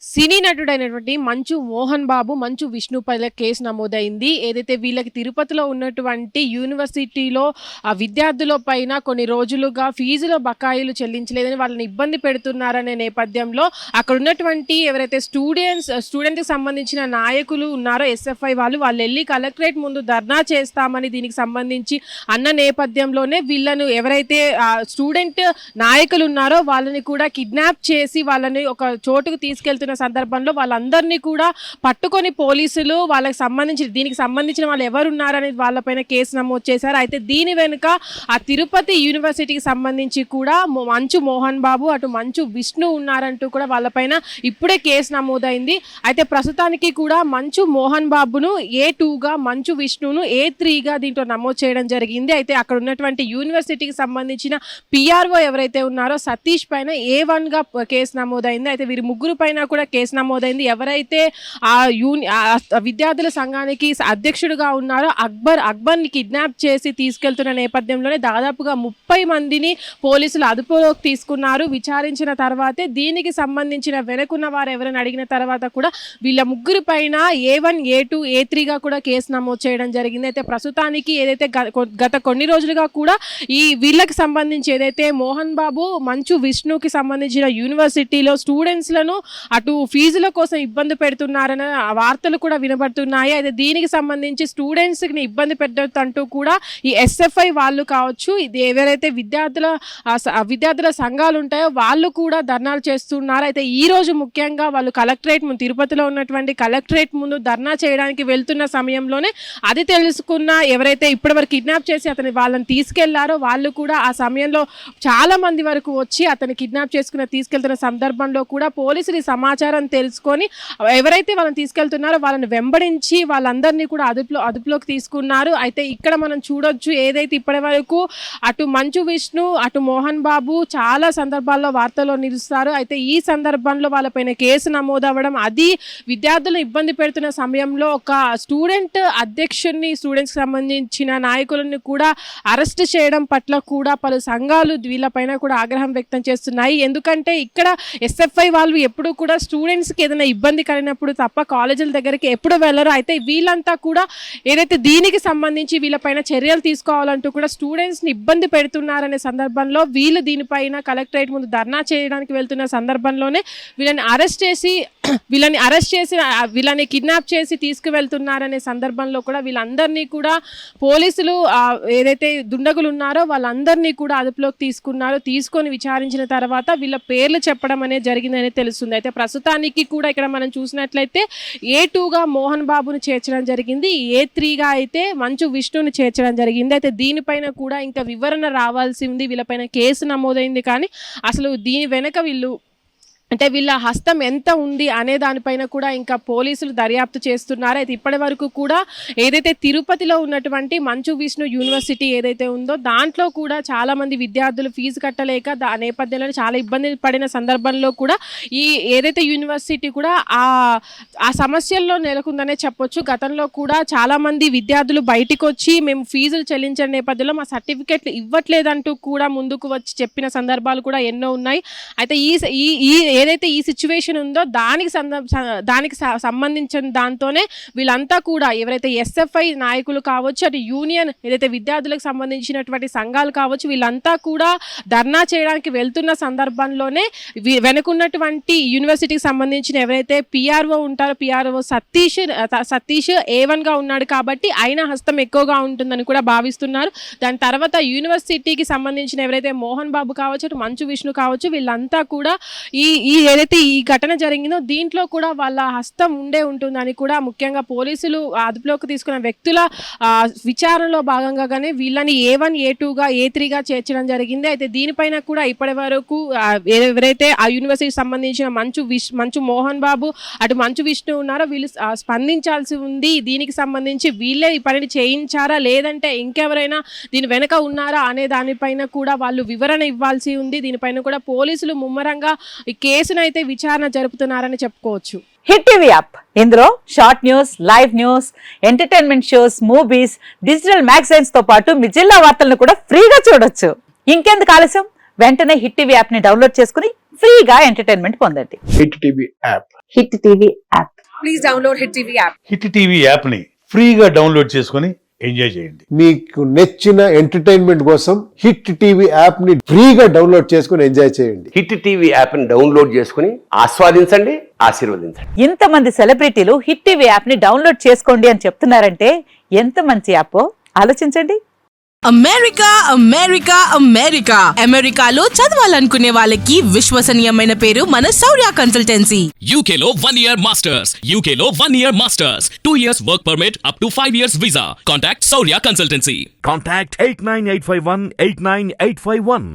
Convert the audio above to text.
సినీ నటుడైనటువంటి మంచు మోహన్ బాబు, మంచు విష్ణుపైల కేసు నమోదైంది. ఏదైతే వీళ్ళకి తిరుపతిలో ఉన్నటువంటి యూనివర్సిటీలో విద్యార్థుల పైన కొన్ని రోజులుగా ఫీజుల బకాయిలు చెల్లించలేదని వాళ్ళని ఇబ్బంది పెడుతున్నారనే నేపథ్యంలో అక్కడ ఉన్నటువంటి ఎవరైతే స్టూడెంట్కి సంబంధించిన నాయకులు ఉన్నారో ఎస్ఎఫ్ఐ వాళ్ళు వెళ్ళి కలెక్టరేట్ ముందు ధర్నా చేస్తామని దీనికి సంబంధించి అన్న నేపథ్యంలోనే వీళ్ళను ఎవరైతే స్టూడెంట్ నాయకులు ఉన్నారో వాళ్ళని కూడా కిడ్నాప్ చేసి వాళ్ళని ఒక చోటుకు తీసుకెళ్తున్న సందర్భంలో వాళ్ళందరినీ కూడా పట్టుకొని పోలీసులు దీనికి సంబంధించిన వాళ్ళు ఎవరున్నారనేది వాళ్ళపైన కేసు నమోదు చేశారు. అయితే దీని వెనుక ఆ తిరుపతి యూనివర్సిటీకి సంబంధించి కూడా మంచు మోహన్ బాబు అటు మంచు విష్ణు ఉన్నారంటూ కూడా వాళ్ళపైన ఇప్పుడే కేసు నమోదైంది. అయితే ప్రస్తుతానికి కూడా మంచు మోహన్ బాబును A2గా, మంచు విష్ణును A3గా దీంట్లో నమోదు చేయడం జరిగింది. అయితే అక్కడ ఉన్నటువంటి యూనివర్సిటీకి సంబంధించిన PRO ఎవరైతే ఉన్నారో సతీష్ పైన A1గా కేసు నమోదైంది. అయితే వీరి ముగ్గురు పైన కూడా కేసు నమోదైంది. ఎవరైతే విద్యార్థుల సంఘానికి అధ్యక్షుడిగా ఉన్నారో అక్బర్ని కిడ్నాప్ చేసి తీసుకెళ్తున్న నేపథ్యంలోనే దాదాపుగా 30 మందిని పోలీసులు అదుపులోకి తీసుకున్నారు. విచారించిన తర్వాతే దీనికి సంబంధించిన వెనుకున్న వారు ఎవరైనా అడిగిన తర్వాత కూడా వీళ్ళ ముగ్గురి పైన A1, A2, A3గా కూడా కేసు నమోదు చేయడం జరిగింది. అయితే ప్రస్తుతానికి ఏదైతే గత కొన్ని రోజులుగా కూడా ఈ వీళ్ళకి సంబంధించి ఏదైతే మోహన్ బాబు, మంచు విష్ణుకి సంబంధించిన యూనివర్సిటీలో స్టూడెంట్స్లను అటు ఫీజుల కోసం ఇబ్బంది పెడుతున్నారన్న వార్తలు కూడా వినబడుతున్నాయి. అయితే దీనికి సంబంధించి స్టూడెంట్స్ని ఇబ్బంది పెట్టడంటూ కూడా ఈ ఎస్ఎఫ్ఐ వాళ్ళు కావచ్చు, ఇది ఎవరైతే విద్యార్థుల సంఘాలు ఉంటాయో వాళ్ళు కూడా ధర్నాలు చేస్తున్నారు. అయితే ఈ రోజు ముఖ్యంగా వాళ్ళు కలెక్టరేట్ ముందు, తిరుపతిలో ఉన్నటువంటి కలెక్టరేట్ ముందు ధర్నా చేయడానికి వెళ్తున్న సమయంలోనే అది తెలుసుకున్న ఎవరైతే ఇప్పటివరకు కిడ్నాప్ చేసి వాళ్ళని తీసుకెళ్లారో వాళ్ళు కూడా ఆ సమయంలో చాలా మంది వరకు వచ్చి అతన్ని కిడ్నాప్ తీసుకెళ్తున్న సందర్భంలో కూడా పోలీసులు సమాచారం తెలుసుకొని ఎవరైతే వాళ్ళని తీసుకెళ్తున్నారో వాళ్ళని వెంబడించి వాళ్ళందరినీ కూడా అదుపులోకి తీసుకున్నారు. అయితే ఇక్కడ మనం చూడొచ్చు, ఏదైతే ఇప్పటి వరకు అటు మంచు విష్ణు, అటు మోహన్ బాబు చాలా సందర్భాల్లో వార్తల్లో నిలుస్తారు. అయితే ఈ సందర్భంలో వాళ్ళపైన కేసు నమోదవ్వడం, అది విద్యార్థులను ఇబ్బంది పెడుతున్న సమయంలో ఒక అధ్యక్షుడిని, స్టూడెంట్స్కి సంబంధించిన నాయకులను కూడా అరెస్ట్ చేయడం పట్ల కూడా పలు సంఘాలు వీళ్ళపైన కూడా ఆగ్రహం వ్యక్తం చేస్తున్నాయి. ఎందుకంటే ఇక్కడ ఎస్ఎఫ్ఐ వాళ్ళు ఎప్పుడు కూడా స్టూడెంట్స్కి ఏదైనా ఇబ్బంది కలిగినప్పుడు తప్ప కాలేజీల దగ్గరికి ఎప్పుడు వెళ్ళరు. అయితే వీళ్ళంతా కూడా ఏదైతే దీనికి సంబంధించి వీళ్ళపైన చర్యలు తీసుకోవాలంటూ కూడా స్టూడెంట్స్ని ఇబ్బంది పెడుతున్నారనే సందర్భంలో వీళ్ళు దీనిపైన కలెక్టరేట్ ముందు ధర్నా చేయడానికి వెళ్తున్న సందర్భంలోనే వీళ్ళని అరెస్ట్ చేసి వీళ్ళని కిడ్నాప్ చేసి తీసుకువెళ్తున్నారనే సందర్భంలో కూడా వీళ్ళందరినీ కూడా పోలీసులు ఏదైతే దుండగులు ఉన్నారో వాళ్ళందరినీ కూడా అదుపులోకి తీసుకొని విచారించిన తర్వాత వీళ్ళ పేర్లు చెప్పడం అనేది జరిగిందనే తెలుస్తుంది. అయితే ప్రస్తుతానికి కూడా ఇక్కడ మనం చూసినట్లయితే A2గా మోహన్ బాబును చేర్చడం జరిగింది, A3గా అయితే మంచు విష్ణుని చేర్చడం జరిగింది. అయితే దీనిపైన కూడా ఇంకా వివరణ రావాల్సి ఉంది. వీళ్ళపైన కేసు నమోదైంది, కానీ అసలు దీని వెనక వీళ్ళ హస్తం ఎంత ఉంది అనే దానిపైన కూడా ఇంకా పోలీసులు దర్యాప్తు చేస్తున్నారు. అయితే ఇప్పటి వరకు కూడా ఏదైతే తిరుపతిలో ఉన్నటువంటి మంచు విష్ణు యూనివర్సిటీ ఏదైతే ఉందో దాంట్లో కూడా చాలామంది విద్యార్థులు ఫీజు కట్టలేక ఆ నేపథ్యంలో చాలా ఇబ్బంది పడిన సందర్భంలో కూడా ఈ ఏదైతే యూనివర్సిటీ కూడా ఆ సమస్యల్లో నెలకొందనే చెప్పొచ్చు. గతంలో కూడా చాలామంది విద్యార్థులు బయటికి వచ్చి మేము ఫీజులు చెల్లించిన నేపథ్యంలో మా సర్టిఫికెట్లు ఇవ్వట్లేదంటూ కూడా ముందుకు వచ్చి చెప్పిన సందర్భాలు కూడా ఎన్నో ఉన్నాయి. అయితే ఏదైతే ఈ సిచ్యువేషన్ ఉందో దానికి సంబంధించిన దాంతోనే వీళ్ళంతా కూడా ఎవరైతే ఎస్ఎఫ్ఐ నాయకులు కావచ్చు, అటు యూనియన్ ఏదైతే విద్యార్థులకు సంబంధించినటువంటి సంఘాలు కావచ్చు, వీళ్ళంతా కూడా ధర్నా చేయడానికి వెళ్తున్న సందర్భంలోనే వెనుకున్నటువంటి యూనివర్సిటీకి సంబంధించిన ఎవరైతే PRO ఉంటారో PRO సతీష్ A1గా ఉన్నాడు కాబట్టి ఆయన హస్తం ఎక్కువగా ఉంటుందని కూడా భావిస్తున్నారు. దాని తర్వాత యూనివర్సిటీకి సంబంధించిన ఎవరైతే మోహన్ బాబు కావచ్చు, అటు మంచు విష్ణు కావచ్చు, వీళ్ళంతా కూడా ఏదైతే ఈ ఘటన జరిగిందో దీంట్లో కూడా వాళ్ళ హస్తం ఉంటుందని కూడా ముఖ్యంగా పోలీసులు అదుపులోకి తీసుకున్న వ్యక్తుల విచారణలో భాగంగానే వీళ్ళని A1, A2గా, A3గా చేర్చడం జరిగింది. అయితే దీనిపైన కూడా ఇప్పటి వరకు ఎవరైతే ఆ యూనివర్సిటీకి సంబంధించిన మంచు మోహన్ బాబు, అటు మంచు విష్ణు ఉన్నారో వీళ్ళు స్పందించాల్సి ఉంది. దీనికి సంబంధించి వీళ్ళే ఈ పనిని చేయించారా లేదంటే ఇంకెవరైనా దీని వెనక ఉన్నారా అనే దానిపైన కూడా వాళ్ళు వివరణ ఇవ్వాల్సి ఉంది. దీనిపైన కూడా పోలీసులు ముమ్మరంగా ఈ కేసును అయితే విచారణ జరుపుతున్నారని చెప్పుకోవచ్చు. హిట్ టీవీ యాప్, ఇందులో short news, live news, entertainment shows, movies, digital magazines తో పాటు మీ జిల్లా వార్తలను కూడా ఫ్రీగా చూడొచ్చు. ఇంకెందుకు ఆలస్యం, వెంటనే హిట్ టీవీ యాప్ ని డౌన్లోడ్ చేసుకుని ఫ్రీగా ఎంటర్టైన్మెంట్ పొందండి. Hit TV app. Hit TV app. Please download Hit TV app. Hit TV యాప్ని ఫ్రీగా డౌన్లోడ్ చేసుకొని ఎంజాయ్ చేయండి. మీకు నచ్చిన ఎంటర్టైన్మెంట్ కోసం హిట్ టీవీ యాప్ ని ఫ్రీగా డౌన్లోడ్ చేసుకుని ఎంజాయ్ చేయండి. హిట్ టీవీ యాప్ని డౌన్లోడ్ చేసుకుని ఆస్వాదించండి, ఆశీర్వదించండి. ఇంతమంది సెలబ్రిటీలు హిట్ టీవీ యాప్ ని డౌన్లోడ్ చేసుకోండి అని చెప్తున్నారంటే ఎంత మంచి యాప్ ఆలోచించండి. అమెరికా అమెరికా అమెరికా అమెరికాలో చదవాలనుకునే వాళ్ళకి విశ్వసనీయమైన పేరు మన శౌర్య consultancy. UK Law 1 Year Masters. UK Law 1 Year Masters. 2 years work permit up to 5 years visa. Contact Saurya Consultancy. Contact 89851 89851.